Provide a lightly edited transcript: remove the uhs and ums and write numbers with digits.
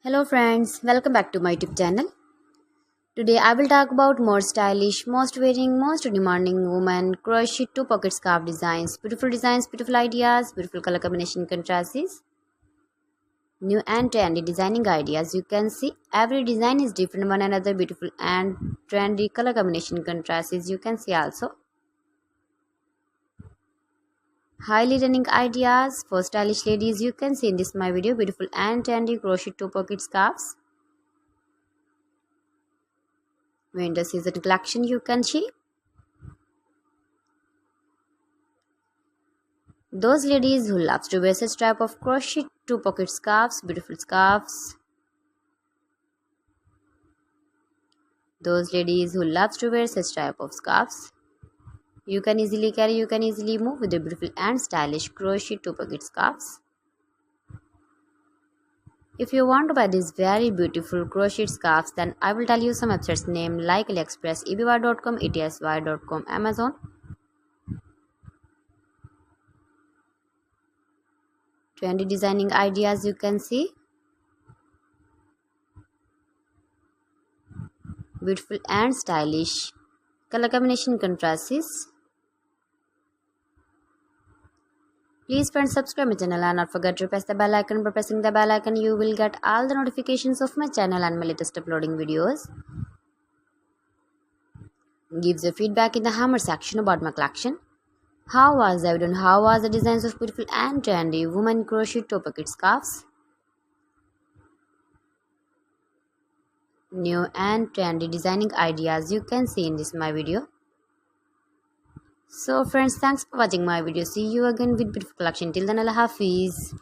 Hello friends, welcome back to my YouTube channel. Today I will talk about more stylish, most wearing, most demanding women crochet 2-pocket scarf designs, beautiful ideas, beautiful color combination contrasts, new and trendy designing ideas. You can see every design is different one another, beautiful and trendy color combination contrasts. You can see also highly running ideas for stylish ladies. You can see in this my video beautiful and trendy crochet 2-pocket scarves. Winter season collection you can see. Those ladies who loves to wear such type of crochet 2-pocket scarves, beautiful scarves. Those ladies who loves to wear such type of scarves. You can easily carry, you can easily move with the beautiful and stylish crochet 2-pocket scarves. If you want to buy these very beautiful crochet scarves, then I will tell you some websites name like AliExpress, eBay.com, ETSY.com, Amazon. Trendy designing ideas you can see. Beautiful and stylish color combination contrasts. Please friends subscribe my channel and not forget to press the bell icon. By pressing the bell icon you will get all the notifications of my channel and my latest uploading videos. Gives your feedback in the hammer section about my collection. How was the video? How was the designs of beautiful and trendy women crochet 2-pocket scarves? New and trendy designing ideas you can see in this my video. So friends, thanks for watching my video. See you again with beautiful collection. Till then, Allah Hafiz.